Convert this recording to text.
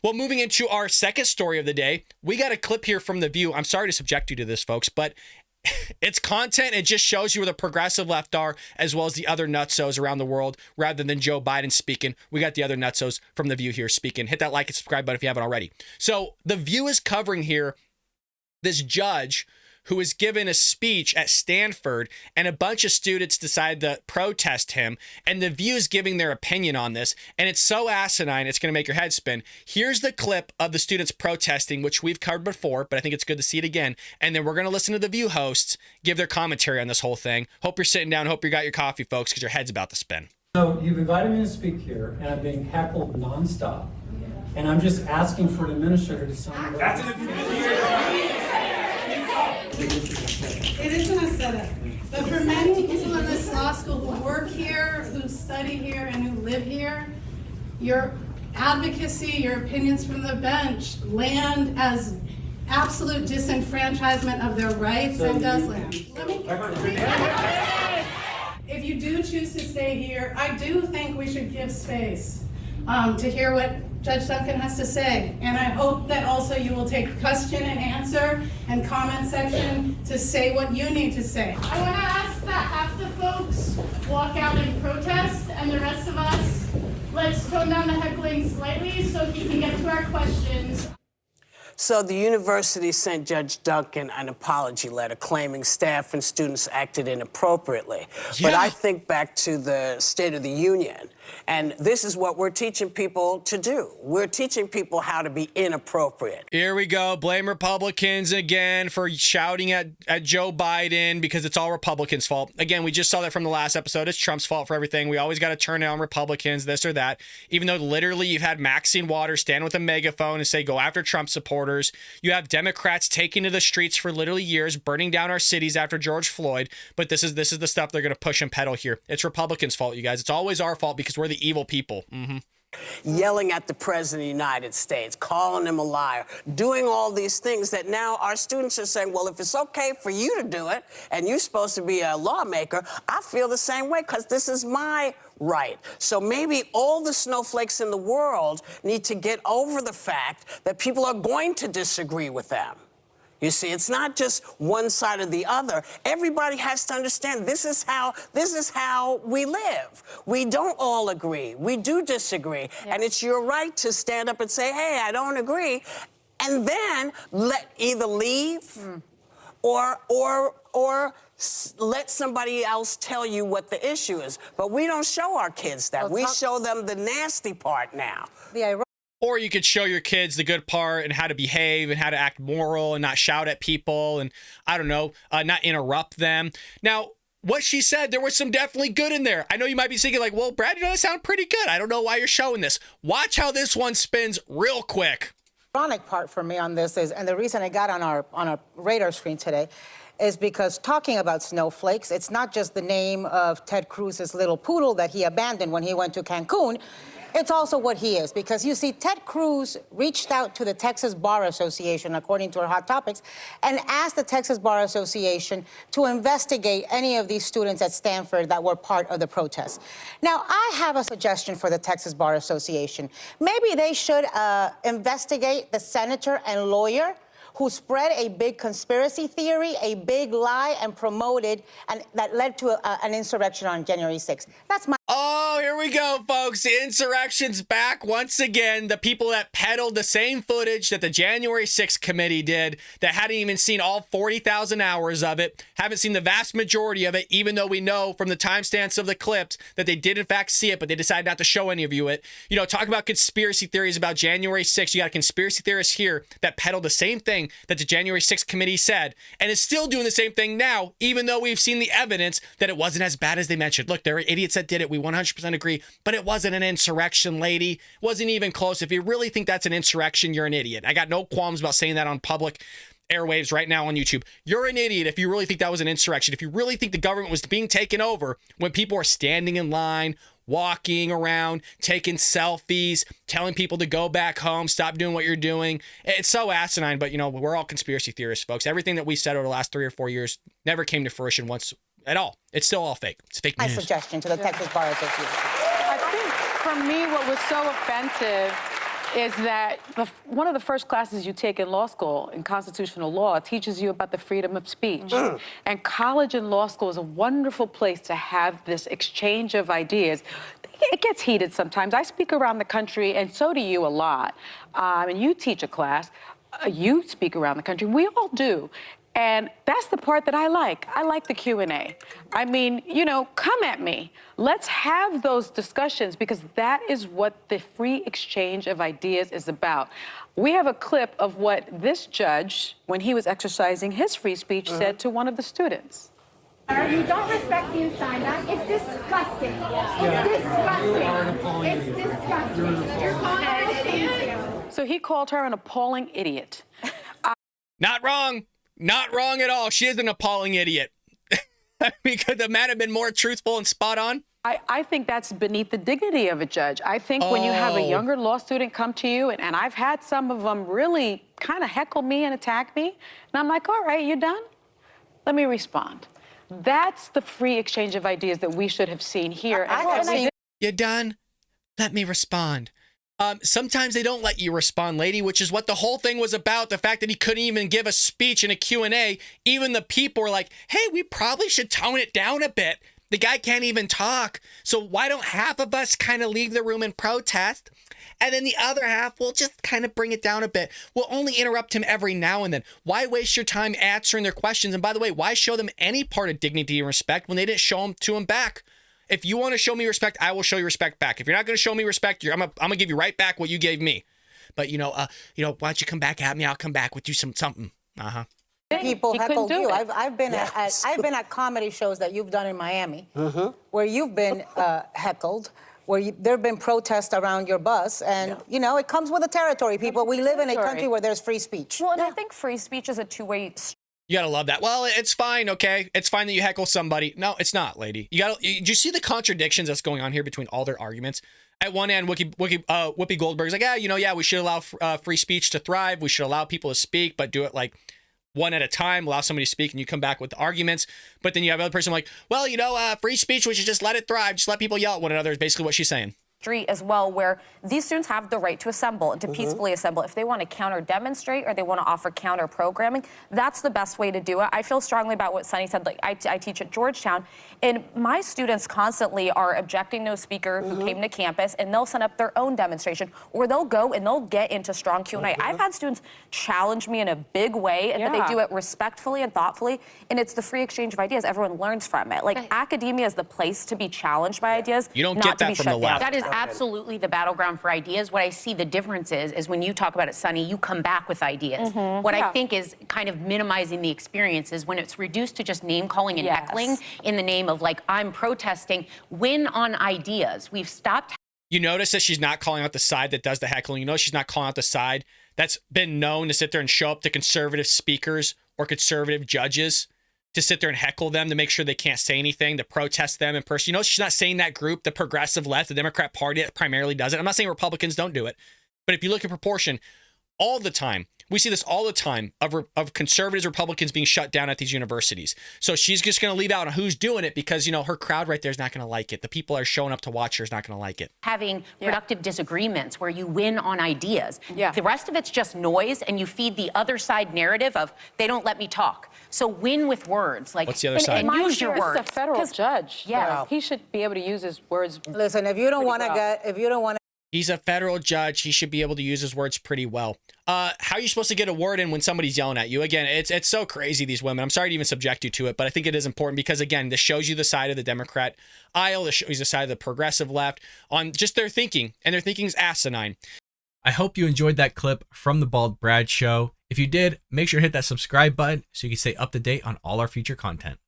Well, moving into our second story of the day, we got a clip here from The View. I'm sorry to subject you to this, folks, but it's content. It just shows you where the progressive left are, as well as the other nutsos around the world, rather than Joe Biden speaking. We got the other nutsos from The View here speaking. Hit that like and subscribe button if you haven't already. So The View is covering here this judge who was given a speech at Stanford, and a bunch of students decided to protest him, and The View is giving their opinion on this, and it's so asinine, it's going to make your head spin. Here's the clip of the students protesting, which we've covered before, but I think it's good to see it again, and then we're going to listen to The View hosts give their commentary on this whole thing. Hope you're sitting down. Hope you got your coffee, folks, because your head's about to spin. So you've invited me to speak here, and I'm being heckled nonstop, and I'm just asking for an administrator to sign it. That's an It isn't a setup. But for many people in this law school who work here, who study here, and who live here, your advocacy, your opinions from the bench land as absolute disenfranchisement of their rights and does land. If you do choose to stay here, I do think we should give space to hear what Judge Duncan has to say. And I hope that also you will take question and answer and comment section to say what you need to say. I want to ask that half the folks walk out and protest, and the rest of us, let's tone down the heckling slightly so we can get to our questions. So the university sent Judge Duncan an apology letter claiming staff and students acted inappropriately. Yeah. But I think back to the State of the Union, and this is what we're teaching people to do. We're teaching people how to be inappropriate. Here we go. Blame Republicans again for shouting at Joe Biden because it's all Republicans' fault. Again, we just saw that from the last episode. It's Trump's fault for everything. We always got to turn it on Republicans, this or that, even though literally you've had Maxine Waters stand with a megaphone and say, go after Trump supporters. You have Democrats taking to the streets for literally years, burning down our cities after George Floyd. But this is the stuff they're going to push and peddle here. It's Republicans' fault, you guys. It's always our fault because we're the evil people. Yelling at the president of the United States, calling him a liar, doing all these things that now our students are saying, well, if it's okay for you to do it and you're supposed to be a lawmaker, I feel the same way because this is my right. So maybe all the snowflakes in the world need to get over the fact that people are going to disagree with them. You see, it's not just one side or the other. Everybody has to understand this is how we live. We don't all agree. We do disagree. Yeah. And it's your right to stand up and say, hey, I don't agree. And then either leave or let somebody else tell you what the issue is. But we don't show our kids that. We show them the nasty part now. Or you could show your kids the good part and how to behave and how to act moral and not shout at people and, I don't know, not interrupt them. Now, what she said, there was some definitely good in there. I know you might be thinking like, well, Brad, that sound pretty good. I don't know why you're showing this. Watch how this one spins real quick. The ironic part for me on this is, and the reason I got on our radar screen today, is because talking about snowflakes, it's not just the name of Ted Cruz's little poodle that he abandoned when he went to Cancun. It's also what he is, because you see, Ted Cruz reached out to the Texas Bar Association, according to our Hot Topics, and asked the Texas Bar Association to investigate any of these students at Stanford that were part of the protest. Now, I have a suggestion for the Texas Bar Association. Maybe they should investigate the senator and lawyer who spread a big conspiracy theory, a big lie, and promoted, and that led to an insurrection on January 6th. That's my... Oh, here we go, folks. The insurrection's back once again. The people that peddled the same footage that the January 6th committee did, that hadn't even seen all 40,000 hours of it, haven't seen the vast majority of it, even though we know from the timestamps of the clips that they did in fact see it, but they decided not to show any of you it. You know, talk about conspiracy theories about January 6th. You got a conspiracy theorist here that peddled the same thing that the January 6th committee said, and is still doing the same thing now, even though we've seen the evidence that it wasn't as bad as they mentioned. Look, there are idiots that did it. We 100% agree, but it wasn't an insurrection, lady. It wasn't even close. If you really think that's an insurrection, you're an idiot. I got no qualms about saying that on public airwaves right now on YouTube. You're an idiot if you really think that was an insurrection. If you really think the government was being taken over when people are standing in line, walking around, taking selfies, telling people to go back home, stop doing what you're doing. It's so asinine, but you know, we're all conspiracy theorists, folks. Everything that we said over the last 3 or 4 years never came to fruition once at all. It's still all fake. It's fake news. My suggestion to the Texas Bar Association. I think for me, what was so offensive is that one of the first classes you take in law school, in constitutional law, teaches you about the freedom of speech. And college and law school is a wonderful place to have this exchange of ideas. It gets heated sometimes. I speak around the country, and so do you a lot. And you teach a class. You speak around the country. We all do. And that's the part that I like. I like the Q&A. I mean, you know, come at me. Let's have those discussions because that is what the free exchange of ideas is about. We have a clip of what this judge, when he was exercising his free speech, said to one of the students. You don't respect the assignment. It's disgusting. It's disgusting. It's disgusting. You're calling her an idiot. So he called her an appalling idiot. Not wrong. Not wrong at all. She is an appalling idiot. Because the man have been more truthful and spot on. I think that's beneath the dignity of a judge. I think when you have a younger law student come to you, and I've had some of them really kind of heckle me and attack me, and I'm like, all right, you done? Let me respond. That's the free exchange of ideas that we should have seen here. You done? Let me respond. Sometimes they don't let you respond, lady, which is what the whole thing was about. The fact that he couldn't even give a speech in a Q&A. Even the people were like, hey, we probably should tone it down a bit. The guy can't even talk. So why don't half of us kind of leave the room and protest? And then the other half will just kind of bring it down a bit. We'll only interrupt him every now and then. Why waste your time answering their questions? And by the way, why show them any part of dignity and respect when they didn't show them to him back? If you want to show me respect, I will show you respect back. If you're not going to show me respect, I'm gonna give you right back what you gave me. But why don't you come back at me? I'll come back with you something. People heckled you. it. I've been at comedy shows that you've done in Miami, where you've been heckled, where there have been protests around your bus, and you know it comes with the territory. People, we live in a country where there's free speech. Well, and I think free speech is a two-way. You gotta love that. Well, it's fine, okay? It's fine that you heckle somebody. No, it's not, lady. Do you see the contradictions that's going on here between all their arguments? At one end, Whoopi Goldberg is like, we should allow free speech to thrive. We should allow people to speak, but do it like one at a time. Allow somebody to speak, and you come back with the arguments. But then you have another person like, well, free speech, we should just let it thrive. Just let people yell at one another is basically what she's saying. Street as well, where these students have the right to assemble and to peacefully assemble. If they want to counter demonstrate or they want to offer counter programming, that's the best way to do it. I feel strongly about what Sunny said. Like I teach at Georgetown, and my students constantly are objecting to a speaker who came to campus, and they'll set up their own demonstration, or they'll go and they'll get into strong Q&A. I've had students challenge me in a big way, and that they do it respectfully and thoughtfully, and it's the free exchange of ideas. Everyone learns from it. Like academia is the place to be challenged by ideas. You don't get that from the left. That is absolutely the battleground for ideas. What I see the difference is when you talk about it, Sunny, you come back with ideas. What I think is kind of minimizing the experience is when it's reduced to just name calling and heckling in the name of like, I'm protesting, win on ideas. We've stopped. You notice that she's not calling out the side that does the heckling. You know she's not calling out the side that's been known to sit there and show up to conservative speakers or conservative judges to sit there and heckle them to make sure they can't say anything, to protest them in person. You know, she's not saying that group, the progressive left, the Democrat Party that primarily does it. I'm not saying Republicans don't do it, but if you look at proportion, all the time, we see this all the time of conservatives, Republicans being shut down at these universities. So she's just going to leave out on who's doing it because, her crowd right there is not going to like it. The people that are showing up to watch her is not going to like it. Having productive disagreements where you win on ideas. The rest of it's just noise, and you feed the other side narrative of they don't let me talk. So win with words. Like, what's the other side? And use your words. He's a federal judge. He should be able to use his words. Listen, if you don't want to He's a federal judge. He should be able to use his words pretty well. How are you supposed to get a word in when somebody's yelling at you? Again, it's so crazy, these women. I'm sorry to even subject you to it, but I think it is important because, again, this shows you the side of the Democrat aisle. This shows you the side of the progressive left on just their thinking, and their thinking is asinine. I hope you enjoyed that clip from the Bald Brad Show. If you did, make sure to hit that subscribe button so you can stay up to date on all our future content.